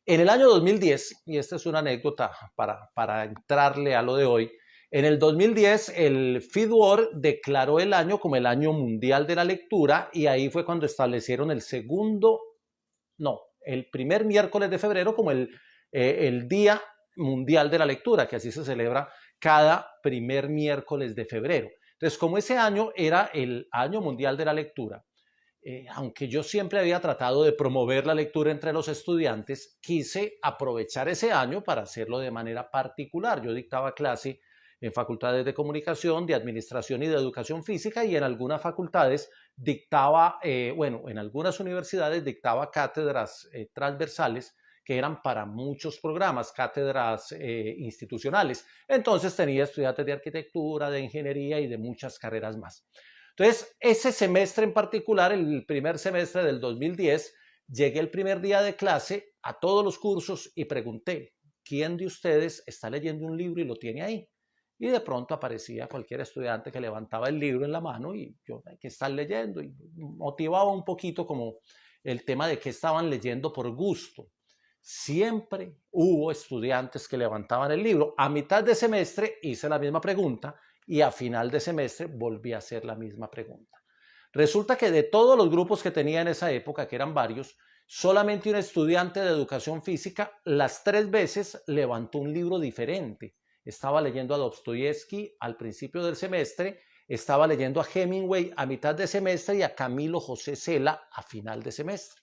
En el año 2010, y esta es una anécdota para entrarle a lo de hoy, en el 2010 el FIDWOR declaró el año como el Año Mundial de la Lectura y ahí fue cuando establecieron el primer miércoles de febrero como el Día Mundial de la Lectura, que así se celebra cada primer miércoles de febrero. Entonces, como ese año era el Año Mundial de la Lectura, aunque yo siempre había tratado de promover la lectura entre los estudiantes, quise aprovechar ese año para hacerlo de manera particular. Yo dictaba clase en facultades de comunicación, de administración y de educación física y en algunas facultades dictaba, en algunas universidades dictaba cátedras transversales que eran para muchos programas, cátedras institucionales. Entonces tenía estudiantes de arquitectura, de ingeniería y de muchas carreras más. Entonces, ese semestre en particular, el primer semestre del 2010, llegué el primer día de clase a todos los cursos y pregunté, ¿quién de ustedes está leyendo un libro y lo tiene ahí? Y de pronto aparecía cualquier estudiante que levantaba el libro en la mano y yo, ¿qué están leyendo? Y motivaba un poquito como el tema de qué estaban leyendo por gusto. Siempre hubo estudiantes que levantaban el libro. A mitad de semestre hice la misma pregunta y a final de semestre volví a hacer la misma pregunta. Resulta que de todos los grupos que tenía en esa época, que eran varios, solamente un estudiante de educación física las 3 veces levantó un libro diferente. Estaba leyendo a Dostoyevsky al principio del semestre, estaba leyendo a Hemingway a mitad de semestre y a Camilo José Cela a final de semestre.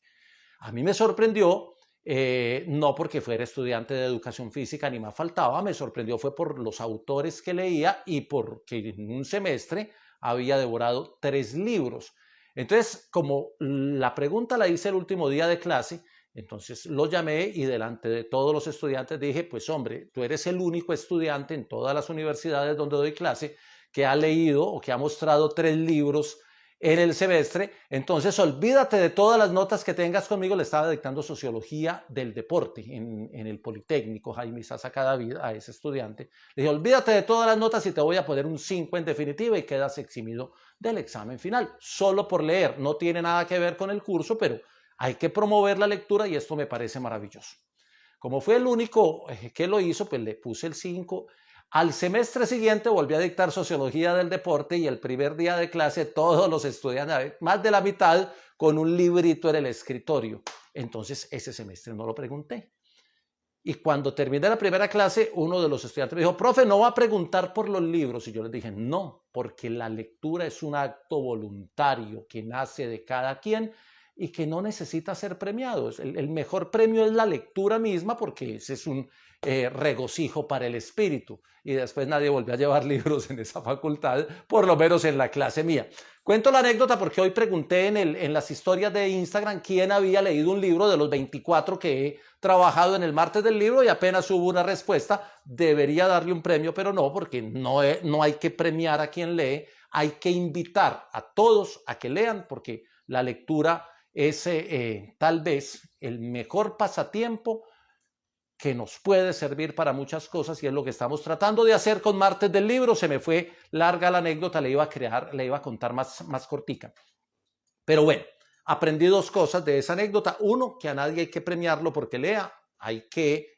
A mí me sorprendió, no porque fuera estudiante de educación física ni más faltaba, me sorprendió fue por los autores que leía y porque en un semestre había devorado 3 libros. Entonces, como la pregunta la hice el último día de clase, entonces lo llamé y delante de todos los estudiantes dije, pues hombre, tú eres el único estudiante en todas las universidades donde doy clase que ha leído o que ha mostrado 3 libros en el semestre, entonces olvídate de todas las notas que tengas conmigo. Le estaba dictando sociología del deporte en el Politécnico, Jaime Sasa Cadavid, a ese estudiante. Le dije, olvídate de todas las notas y te voy a poner un 5 en definitiva y quedas eximido del examen final, solo por leer. No tiene nada que ver con el curso, pero hay que promover la lectura y esto me parece maravilloso. Como fue el único que lo hizo, pues le puse el 5. Al semestre siguiente volví a dictar sociología del deporte y el primer día de clase todos los estudiantes, más de la mitad, con un librito en el escritorio. Entonces ese semestre no lo pregunté. Y cuando terminé la primera clase, uno de los estudiantes me dijo, profe, ¿no va a preguntar por los libros? Y yo les dije, no, porque la lectura es un acto voluntario que nace de cada quien y que no necesita ser premiado. El mejor premio es la lectura misma porque ese es un regocijo para el espíritu. Y después nadie volvió a llevar libros en esa facultad, por lo menos en la clase mía. Cuento la anécdota porque hoy pregunté en las historias de Instagram quién había leído un libro de los 24 que he trabajado en el martes del libro y apenas hubo una respuesta. Debería darle un premio, pero no, porque no hay que premiar a quien lee, hay que invitar a todos a que lean, porque la lectura es tal vez el mejor pasatiempo que nos puede servir para muchas cosas y es lo que estamos tratando de hacer con Martes del Libro. Se me fue larga la anécdota, le iba a contar más cortica. Pero bueno, aprendí 2 cosas de esa anécdota. Uno, que a nadie hay que premiarlo porque lea, hay que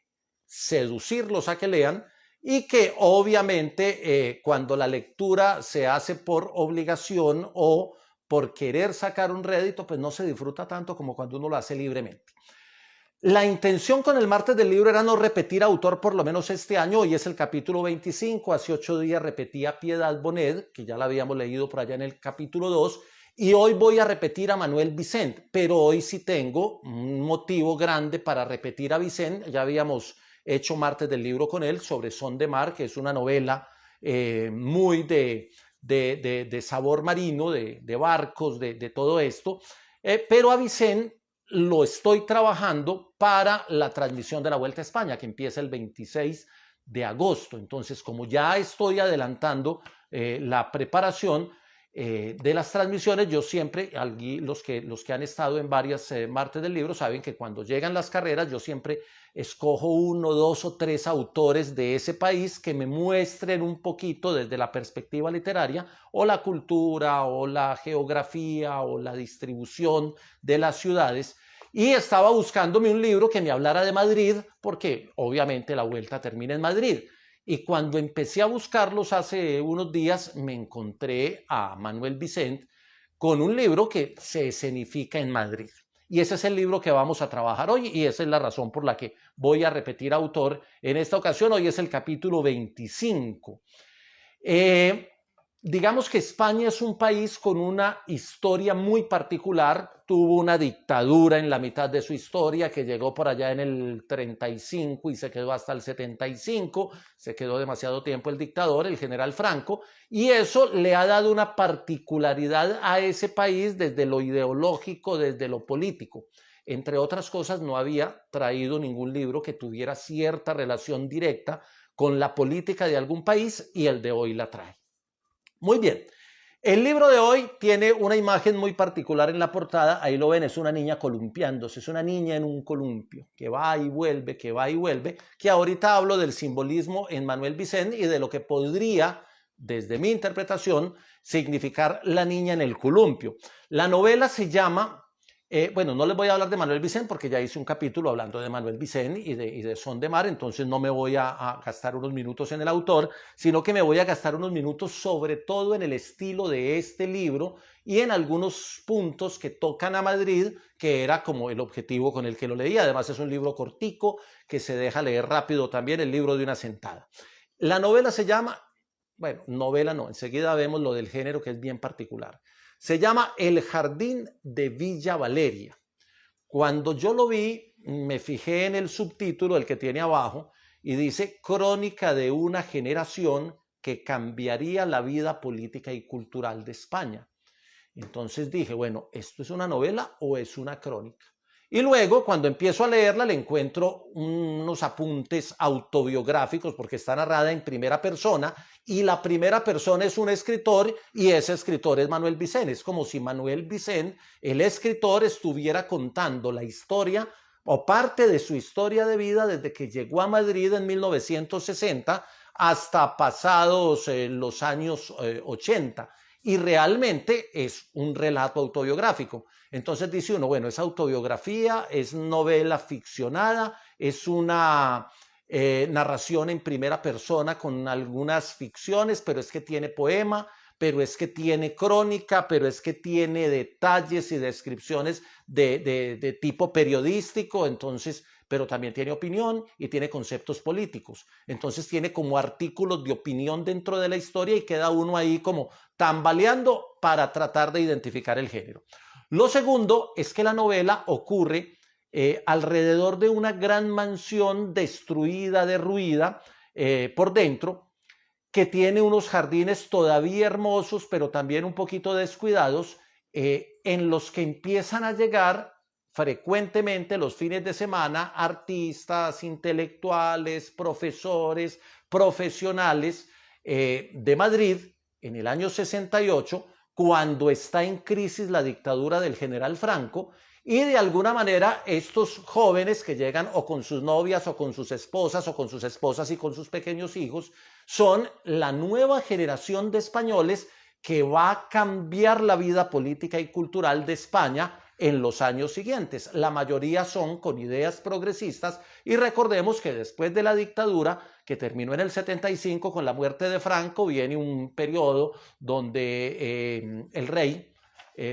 seducirlos a que lean y que obviamente cuando la lectura se hace por obligación o por querer sacar un rédito, pues no se disfruta tanto como cuando uno lo hace libremente. La intención con el martes del libro era no repetir autor por lo menos este año. Hoy es el capítulo 25. Hace 8 días repetí a Piedad Bonet, que ya la habíamos leído por allá en el capítulo 2. Y hoy voy a repetir a Manuel Vicent, pero hoy sí tengo un motivo grande para repetir a Vicent. Ya habíamos hecho martes del libro con él sobre Son de Mar, que es una novela muy de sabor marino, de barcos, de todo esto. Pero a Vicent lo estoy trabajando para la transmisión de la Vuelta a España, que empieza el 26 de agosto. Entonces, como ya estoy adelantando la preparación de las transmisiones, yo siempre, los que han estado en varias martes del libro saben que cuando llegan las carreras, yo siempre escojo 1, 2 o 3 autores de ese país que me muestren un poquito desde la perspectiva literaria o la cultura o la geografía o la distribución de las ciudades. y estaba buscándome un libro que me hablara de Madrid, porque obviamente la vuelta termina en Madrid. Y cuando empecé a buscarlos hace unos días, me encontré a Manuel Vicent con un libro que se escenifica en Madrid. Y ese es el libro que vamos a trabajar hoy y esa es la razón por la que voy a repetir autor en esta ocasión. Hoy es el capítulo 25. Digamos que España es un país con una historia muy particular. Tuvo una dictadura en la mitad de su historia que llegó por allá en el 35 y se quedó hasta el 75. Se quedó demasiado tiempo el dictador, el general Franco, y eso le ha dado una particularidad a ese país desde lo ideológico, desde lo político. Entre otras cosas, no había traído ningún libro que tuviera cierta relación directa con la política de algún país y el de hoy la trae. Muy bien, el libro de hoy tiene una imagen muy particular en la portada, ahí lo ven, es una niña columpiándose, es una niña en un columpio, que va y vuelve, que va y vuelve, que ahorita hablo del simbolismo en Manuel Vicent y de lo que podría, desde mi interpretación, significar la niña en el columpio. La novela se llama... bueno, no les voy a hablar de Manuel Vicent porque ya hice un capítulo hablando de Manuel Vicent y de Son de Mar, entonces no me voy a gastar unos minutos en el autor, sino que me voy a gastar unos minutos sobre todo en el estilo de este libro y en algunos puntos que tocan a Madrid, que era como el objetivo con el que lo leía. Además es un libro cortico que se deja leer rápido también, el libro de una sentada. La novela se llama, bueno, novela no, enseguida vemos lo del género que es bien particular. Se llama El Jardín de Villa Valeria. Cuando yo lo vi, me fijé en el subtítulo, el que tiene abajo, y dice Crónica de una generación que cambiaría la vida política y cultural de España. Entonces dije, bueno, ¿esto es una novela o es una crónica? Y luego, cuando empiezo a leerla, le encuentro unos apuntes autobiográficos porque está narrada en primera persona y la primera persona es un escritor y ese escritor es Manuel Vicent. Es como si Manuel Vicent, el escritor, estuviera contando la historia o parte de su historia de vida desde que llegó a Madrid en 1960 hasta pasados los años 80. Y realmente es un relato autobiográfico. Entonces dice uno, bueno, es autobiografía, es novela ficcionada, es una narración en primera persona con algunas ficciones, pero es que tiene poema, pero es que tiene crónica, pero es que tiene detalles y descripciones de tipo periodístico, entonces, pero también tiene opinión y tiene conceptos políticos. Entonces tiene como artículos de opinión dentro de la historia y queda uno ahí como tambaleando para tratar de identificar el género. Lo segundo es que la novela ocurre alrededor de una gran mansión destruida, derruida por dentro, que tiene unos jardines todavía hermosos, pero también un poquito descuidados, en los que empiezan a llegar frecuentemente los fines de semana artistas, intelectuales, profesores, profesionales de Madrid en el año 68, cuando está en crisis la dictadura del general Franco, y de alguna manera estos jóvenes que llegan o con sus novias o con sus esposas o con sus esposas y con sus pequeños hijos son la nueva generación de españoles que va a cambiar la vida política y cultural de España en los años siguientes. La mayoría son con ideas progresistas y recordemos que después de la dictadura que terminó en el 75 con la muerte de Franco viene un periodo donde el rey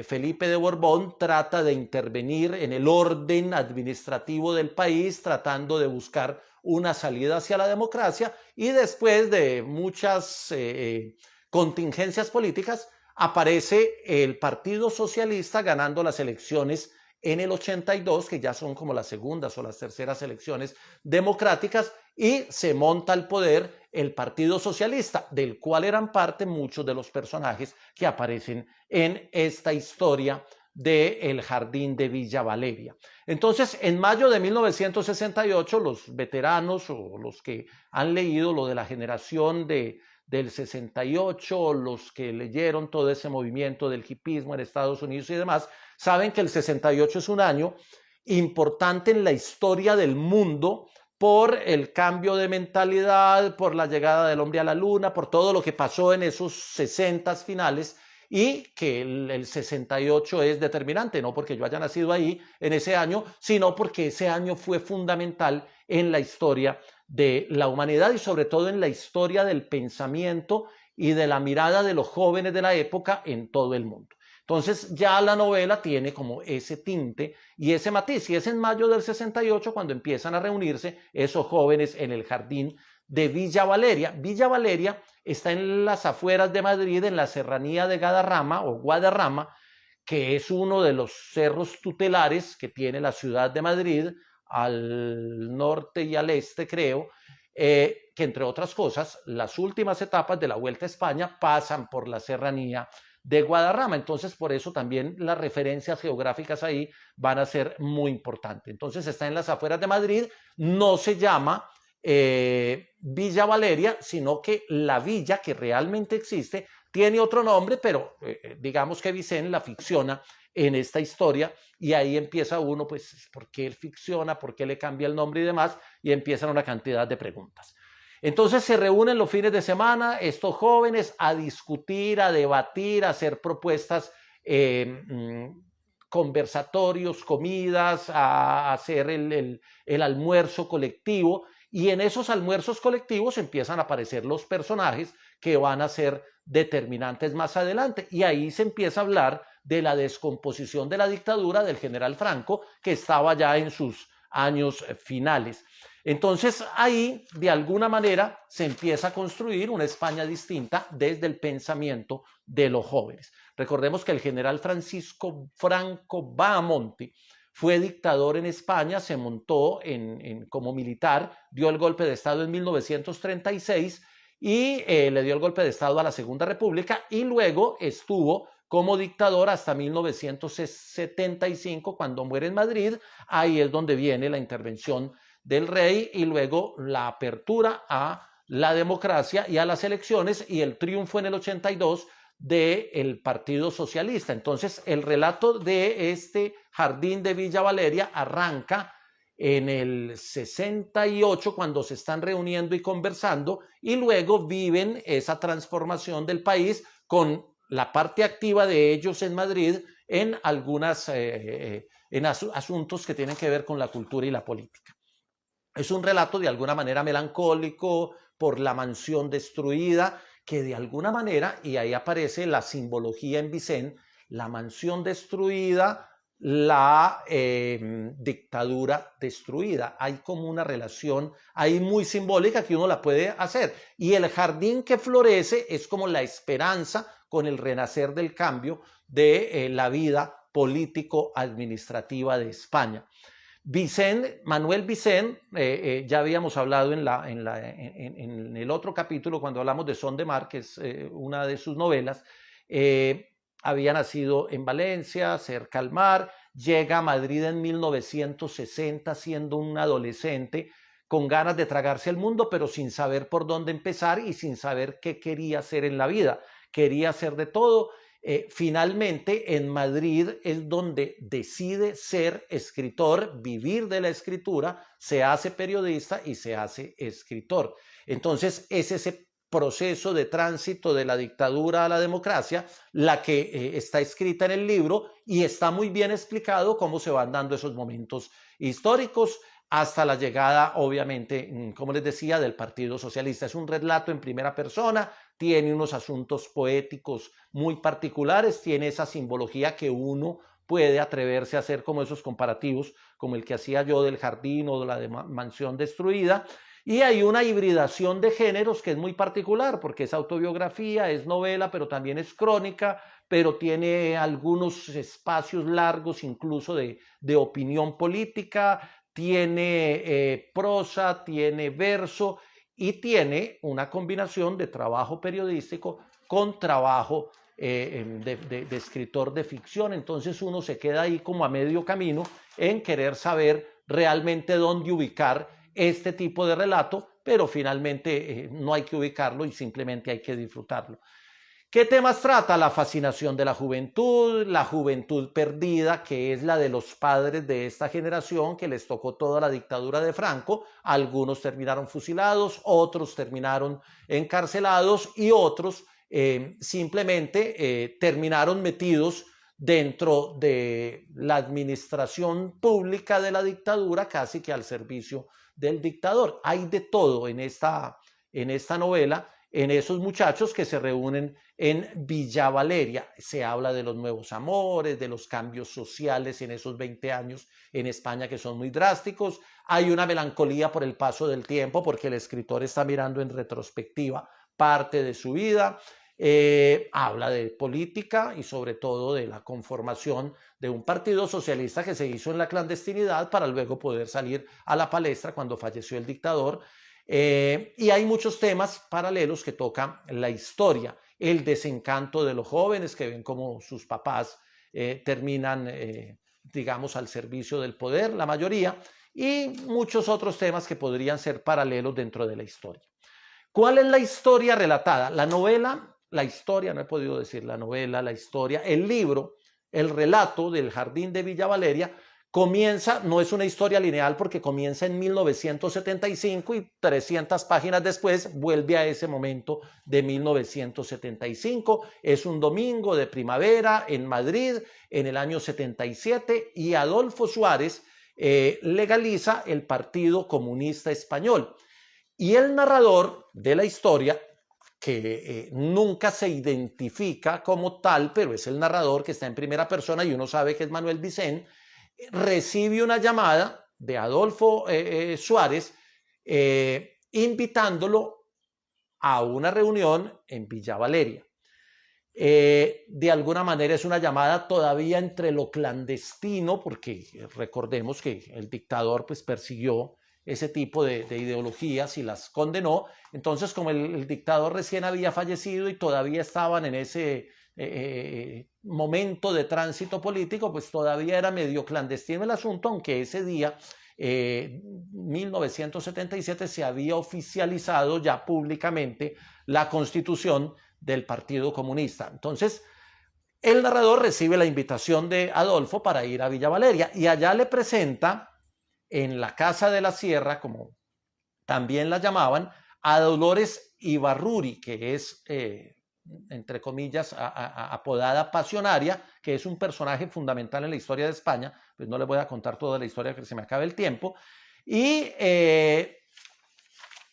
Felipe de Borbón trata de intervenir en el orden administrativo del país tratando de buscar una salida hacia la democracia y después de muchas contingencias políticas aparece el Partido Socialista ganando las elecciones en el 82, que ya son como las segundas o las terceras elecciones democráticas, y se monta al poder el Partido Socialista, del cual eran parte muchos de los personajes que aparecen en esta historia del Jardín de Villa Valeria. Entonces, en mayo de 1968, los veteranos o los que han leído lo de la generación del 68, los que leyeron todo ese movimiento del hipismo en Estados Unidos y demás, saben que el 68 es un año importante en la historia del mundo por el cambio de mentalidad, por la llegada del hombre a la luna, por todo lo que pasó en esos 60 finales y que el 68 es determinante, no porque yo haya nacido ahí en ese año, sino porque ese año fue fundamental en la historia de la humanidad y sobre todo en la historia del pensamiento y de la mirada de los jóvenes de la época en todo el mundo. Entonces ya la novela tiene como ese tinte y ese matiz, y es en mayo del 68 cuando empiezan a reunirse esos jóvenes en el jardín de Villa Valeria. Villa Valeria está en las afueras de Madrid, en la serranía de Guadarrama o Guadarrama, que es uno de los cerros tutelares que tiene la ciudad de Madrid, al norte y al este, creo, que entre otras cosas, las últimas etapas de la Vuelta a España pasan por la serranía de Guadarrama. Entonces, por eso también las referencias geográficas ahí van a ser muy importantes. Entonces, está en las afueras de Madrid, no se llama Villa Valeria, sino que la villa que realmente existe tiene otro nombre, pero digamos que Vicente la ficciona en esta historia y ahí empieza uno, pues, ¿por qué él ficciona? ¿Por qué le cambia el nombre y demás? Y empiezan una cantidad de preguntas. Entonces se reúnen los fines de semana estos jóvenes a discutir, a debatir, a hacer propuestas, conversatorios, comidas, a hacer el almuerzo colectivo, y en esos almuerzos colectivos empiezan a aparecer los personajes que van a ser determinantes más adelante, y ahí se empieza a hablar de la descomposición de la dictadura del general Franco, que estaba ya en sus años finales. Entonces ahí de alguna manera se empieza a construir una España distinta desde el pensamiento de los jóvenes. Recordemos que el general Francisco Franco Bahamonti fue dictador en España, se montó como militar, dio el golpe de Estado en 1936 y le dio el golpe de Estado a la Segunda República y luego estuvo como dictador hasta 1975 cuando muere en Madrid. Ahí es donde viene la intervención del rey y luego la apertura a la democracia y a las elecciones y el triunfo en el 82 del Partido Socialista. Entonces el relato de este jardín de Villa Valeria arranca en el 68 cuando se están reuniendo y conversando y luego viven esa transformación del país con la parte activa de ellos en Madrid en algunas asuntos que tienen que ver con la cultura y la política. Es un relato de alguna manera melancólico por la mansión destruida, que de alguna manera, y ahí aparece la simbología en Vicent, la mansión destruida, la dictadura destruida. Hay como una relación ahí muy simbólica que uno la puede hacer. Y el jardín que florece es como la esperanza con el renacer del cambio de la vida político-administrativa de España. Manuel Vicent, ya habíamos hablado en el otro capítulo cuando hablamos de Son de Mar, que es una de sus novelas. Había nacido en Valencia, cerca al mar, llega a Madrid en 1960 siendo un adolescente con ganas de tragarse el mundo, pero sin saber por dónde empezar y sin saber qué quería hacer en la vida. Quería hacer de todo. Finalmente en Madrid es donde decide ser escritor, vivir de la escritura, se hace periodista y se hace escritor. Entonces es ese proceso de tránsito de la dictadura a la democracia la que está escrita en el libro y está muy bien explicado cómo se van dando esos momentos históricos hasta la llegada, obviamente, como les decía, del Partido Socialista. Es un relato en primera persona, tiene unos asuntos poéticos muy particulares, tiene esa simbología que uno puede atreverse a hacer como esos comparativos, como el que hacía yo del jardín o de la mansión destruida. Y hay una hibridación de géneros que es muy particular, porque es autobiografía, es novela, pero también es crónica, pero tiene algunos espacios largos incluso de opinión política, tiene prosa, tiene verso y tiene una combinación de trabajo periodístico con trabajo de escritor de ficción. Entonces uno se queda ahí como a medio camino en querer saber realmente dónde ubicar este tipo de relato, pero finalmente no hay que ubicarlo y simplemente hay que disfrutarlo. ¿Qué temas trata? La fascinación de la juventud perdida, que es la de los padres de esta generación que les tocó toda la dictadura de Franco. Algunos terminaron fusilados, otros terminaron encarcelados y otros simplemente terminaron metidos dentro de la administración pública de la dictadura, casi que al servicio del dictador. Hay de todo en esta novela, en esos muchachos que se reúnen en Villa Valeria. Se habla de los nuevos amores, de los cambios sociales en esos 20 años en España que son muy drásticos. Hay una melancolía por el paso del tiempo porque el escritor está mirando en retrospectiva parte de su vida. Habla de política y sobre todo de la conformación de un partido socialista que se hizo en la clandestinidad para luego poder salir a la palestra cuando falleció el dictador. Y hay muchos temas paralelos que tocan la historia, el desencanto de los jóvenes que ven cómo sus papás terminan, digamos, al servicio del poder, la mayoría, y muchos otros temas que podrían ser paralelos dentro de la historia. ¿Cuál es la historia relatada? La novela, la historia, no he podido decir la novela, la historia, el libro, el relato del Jardín de Villa Valeria comienza, no es una historia lineal porque comienza en 1975 y 300 páginas después vuelve a ese momento de 1975. Es un domingo de primavera en Madrid en el año 77 y Adolfo Suárez legaliza el Partido Comunista Español. Y el narrador de la historia, que nunca se identifica como tal, pero es el narrador que está en primera persona y uno sabe que es Manuel Vicent, recibe una llamada de Adolfo Suárez invitándolo a una reunión en Villa Valeria. De alguna manera es una llamada todavía entre lo clandestino, porque recordemos que el dictador pues persiguió ese tipo de ideologías y las condenó. Entonces, como el dictador recién había fallecido y todavía estaban en ese momento de tránsito político, pues todavía era medio clandestino el asunto, aunque ese día, 1977, se había oficializado ya públicamente la constitución del Partido Comunista. Entonces, el narrador recibe la invitación de Adolfo para ir a Villa Valeria y allá le presenta en la Casa de la Sierra, como también la llamaban, a Dolores Ibarruri, que es, entre comillas, apodada Pasionaria, que es un personaje fundamental en la historia de España. Pues no les voy a contar toda la historia que se me acabe el tiempo. Y ella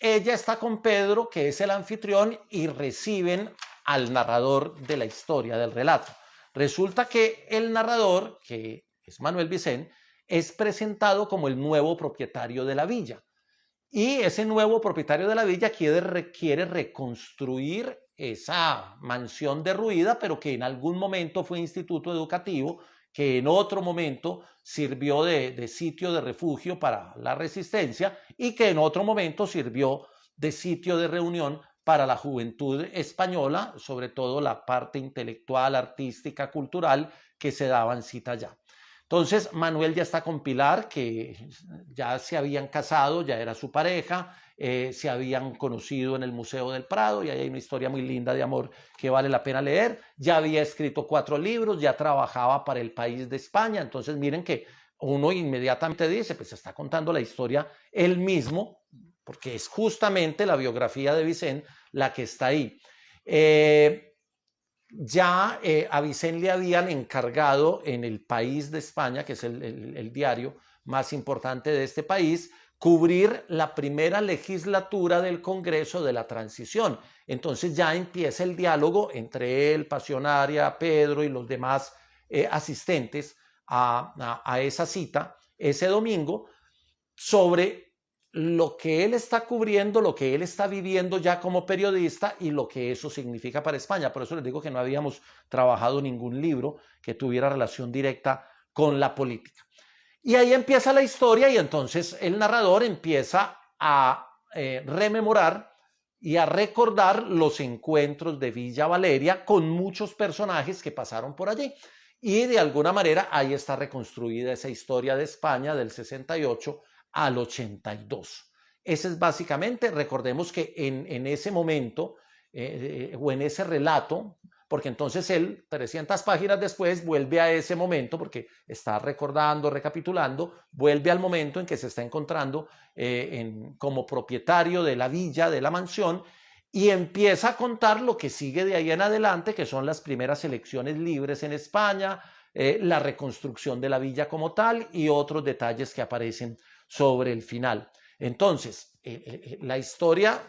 está con Pedro, que es el anfitrión, y reciben al narrador de la historia, del relato. Resulta que el narrador, que es Manuel Vicent, es presentado como el nuevo propietario de la villa. Y ese nuevo propietario de la villa quiere reconstruir esa mansión derruida, pero que en algún momento fue instituto educativo, que en otro momento sirvió de sitio de refugio para la resistencia y que en otro momento sirvió de sitio de reunión para la juventud española, sobre todo la parte intelectual, artística, cultural, que se daban cita allá. Entonces, Manuel ya está con Pilar, que ya se habían casado, ya era su pareja, se habían conocido en el Museo del Prado y ahí hay una historia muy linda de amor que vale la pena leer. Ya había escrito 4 libros, ya trabajaba para El País de España. Entonces, miren que uno inmediatamente dice, pues está contando la historia él mismo, porque es justamente la biografía de Vicent la que está ahí. Ya a Vicent le habían encargado en El País de España, que es el diario más importante de este país, cubrir la primera legislatura del Congreso de la Transición. Entonces ya empieza el diálogo entre él, Pasionaria, Pedro y los demás asistentes a esa cita ese domingo sobre lo que él está cubriendo, lo que él está viviendo ya como periodista y lo que eso significa para España. Por eso les digo que no habíamos trabajado ningún libro que tuviera relación directa con la política. Y ahí empieza la historia y entonces el narrador empieza a rememorar y a recordar los encuentros de Villa Valeria con muchos personajes que pasaron por allí. Y de alguna manera ahí está reconstruida esa historia de España del 68 al 82. Ese es básicamente, recordemos que en ese momento o en ese relato, porque entonces él 300 páginas después vuelve a ese momento, porque está recordando, recapitulando, vuelve al momento en que se está encontrando como propietario de la villa, de la mansión, y empieza a contar lo que sigue de ahí en adelante, que son las primeras elecciones libres en España, la reconstrucción de la villa como tal y otros detalles que aparecen sobre el final. Entonces, la historia,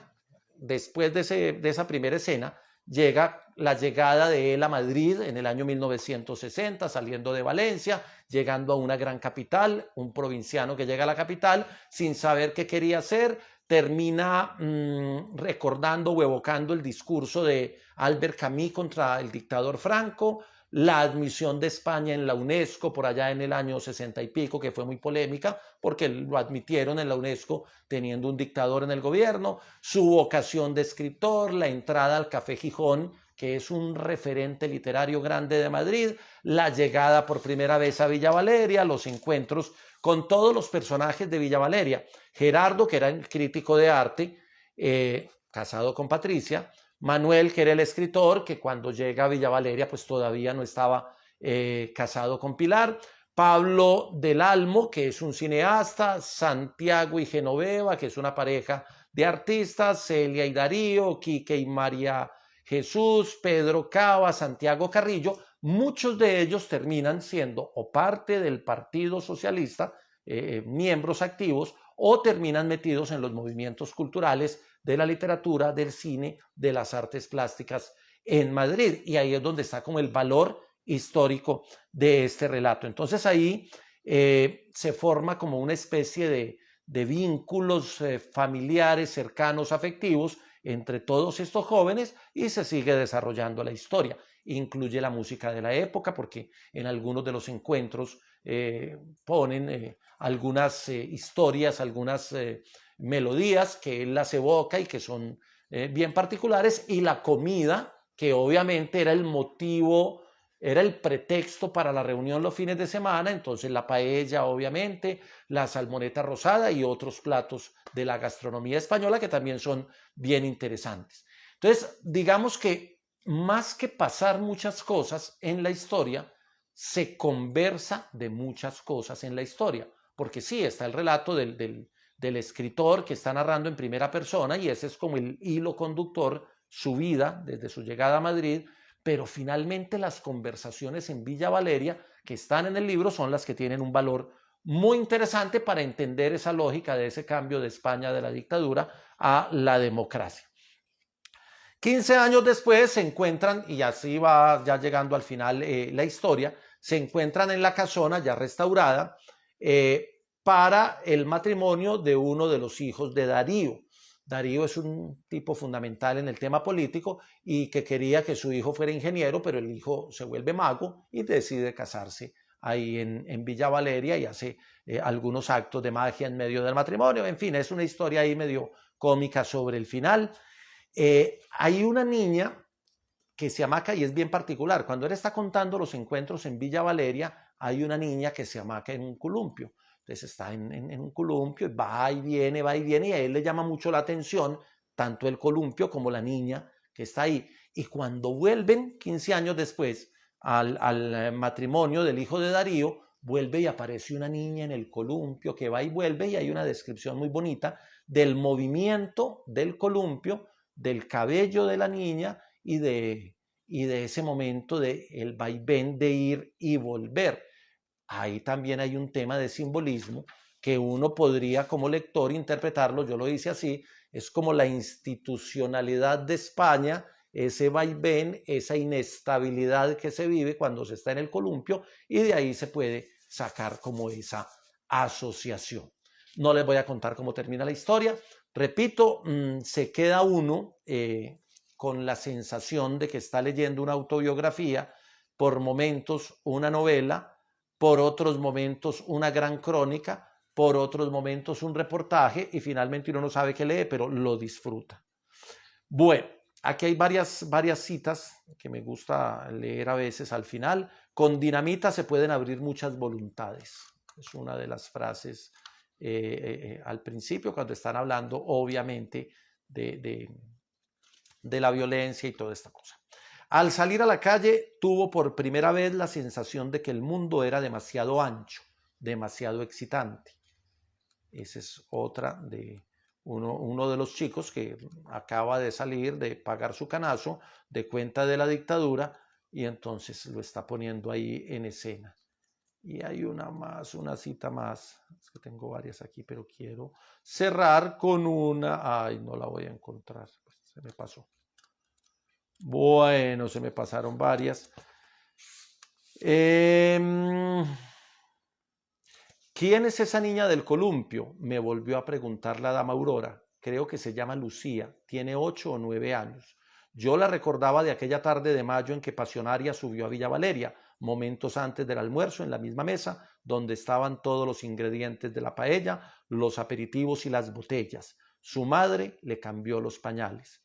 después de esa primera escena, llega la llegada de él a Madrid en el año 1960, saliendo de Valencia, llegando a una gran capital, un provinciano que llega a la capital sin saber qué quería hacer, termina recordando o evocando el discurso de Albert Camus contra el dictador Franco, la admisión de España en la UNESCO por allá en el año 60 y pico, que fue muy polémica porque lo admitieron en la UNESCO teniendo un dictador en el gobierno, su vocación de escritor, la entrada al Café Gijón, que es un referente literario grande de Madrid, la llegada por primera vez a Villa Valeria, los encuentros con todos los personajes de Villa Valeria. Gerardo, que era el crítico de arte, casado con Patricia, Manuel, que era el escritor, que cuando llega a Villa Valeria pues todavía no estaba casado con Pilar, Pablo del Almo, que es un cineasta, Santiago y Genoveva, que es una pareja de artistas, Celia y Darío, Quique y María Jesús, Pedro Cava, Santiago Carrillo, muchos de ellos terminan siendo o parte del Partido Socialista, miembros activos, o terminan metidos en los movimientos culturales de la literatura, del cine, de las artes plásticas en Madrid. Y ahí es donde está como el valor histórico de este relato. Entonces ahí se forma como una especie de vínculos familiares, cercanos, afectivos entre todos estos jóvenes y se sigue desarrollando la historia. Incluye la música de la época porque en algunos de los encuentros ponen algunas historias, algunas melodías que él las evoca y que son bien particulares, y la comida, que obviamente era el motivo, era el pretexto para la reunión los fines de semana, entonces la paella obviamente, la salmoneta rosada y otros platos de la gastronomía española que también son bien interesantes. Entonces, digamos que más que pasar muchas cosas en la historia, se conversa de muchas cosas en la historia, porque sí, está el relato del escritor que está narrando en primera persona y ese es como el hilo conductor, su vida desde su llegada a Madrid, pero finalmente las conversaciones en Villa Valeria que están en el libro son las que tienen un valor muy interesante para entender esa lógica de ese cambio de España de la dictadura a la democracia. 15 años después se encuentran, y así va ya llegando al final la historia, se encuentran en la casona ya restaurada para el matrimonio de uno de los hijos de Darío. Darío es un tipo fundamental en el tema político y que quería que su hijo fuera ingeniero, pero el hijo se vuelve mago y decide casarse ahí en Villa Valeria y hace algunos actos de magia en medio del matrimonio. En fin, es una historia ahí medio cómica sobre el final. Hay una niña que se amaca y es bien particular. Cuando él está contando los encuentros en Villa Valeria, hay una niña que se amaca en un columpio. Entonces está en un columpio, va y viene, y a él le llama mucho la atención tanto el columpio como la niña que está ahí. Y cuando vuelven 15 años después al matrimonio del hijo de Darío, vuelve y aparece una niña en el columpio que va y vuelve y hay una descripción muy bonita del movimiento del columpio, del cabello de la niña y de ese momento del vaivén de ir y volver. Ahí también hay un tema de simbolismo que uno podría como lector interpretarlo, yo lo hice así, es como la institucionalidad de España, ese vaivén, esa inestabilidad que se vive cuando se está en el columpio, y de ahí se puede sacar como esa asociación. No les voy a contar cómo termina la historia. Repito, se queda uno con la sensación de que está leyendo una autobiografía, por momentos una novela, por otros momentos una gran crónica, por otros momentos un reportaje y finalmente uno no sabe qué lee, pero lo disfruta. Bueno, aquí hay varias citas que me gusta leer a veces al final. Con dinamita se pueden abrir muchas voluntades. Es una de las frases al principio cuando están hablando obviamente de la violencia y toda esta cosa. Al salir a la calle tuvo por primera vez la sensación de que el mundo era demasiado ancho, demasiado excitante. Esa es otra de uno de los chicos que acaba de salir de pagar su canazo de cuenta de la dictadura y entonces lo está poniendo ahí en escena. Y hay una cita más, es que tengo varias aquí, pero quiero cerrar con una, ay, no la voy a encontrar, pues se me pasó. Bueno, se me pasaron varias. ¿Quién es esa niña del columpio? Me volvió a preguntar la dama Aurora. Creo que se llama Lucía, tiene 8 o 9 años. Yo la recordaba de aquella tarde de mayo en que Pasionaria subió a Villa Valeria, momentos antes del almuerzo en la misma mesa, donde estaban todos los ingredientes de la paella, los aperitivos y las botellas. Su madre le cambió los pañales.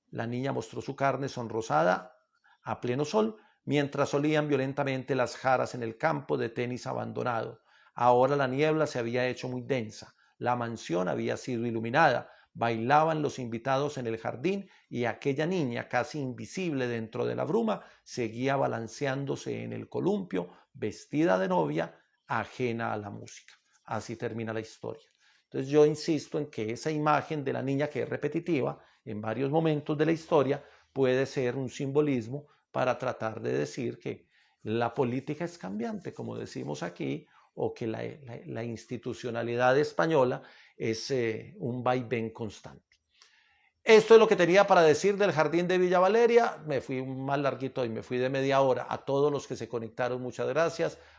La niña mostró su carne sonrosada a pleno sol, mientras olían violentamente las jaras en el campo de tenis abandonado. Ahora la niebla se había hecho muy densa, la mansión había sido iluminada, bailaban los invitados en el jardín y aquella niña, casi invisible dentro de la bruma, seguía balanceándose en el columpio, vestida de novia, ajena a la música. Así termina la historia. Entonces yo insisto en que esa imagen de la niña, que es repetitiva en varios momentos de la historia, puede ser un simbolismo para tratar de decir que la política es cambiante, como decimos aquí, o que la institucionalidad española es un vaivén constante. Esto es lo que tenía para decir del Jardín de Villa Valeria. Me fui más larguito y me fui de media hora. A todos los que se conectaron, muchas gracias.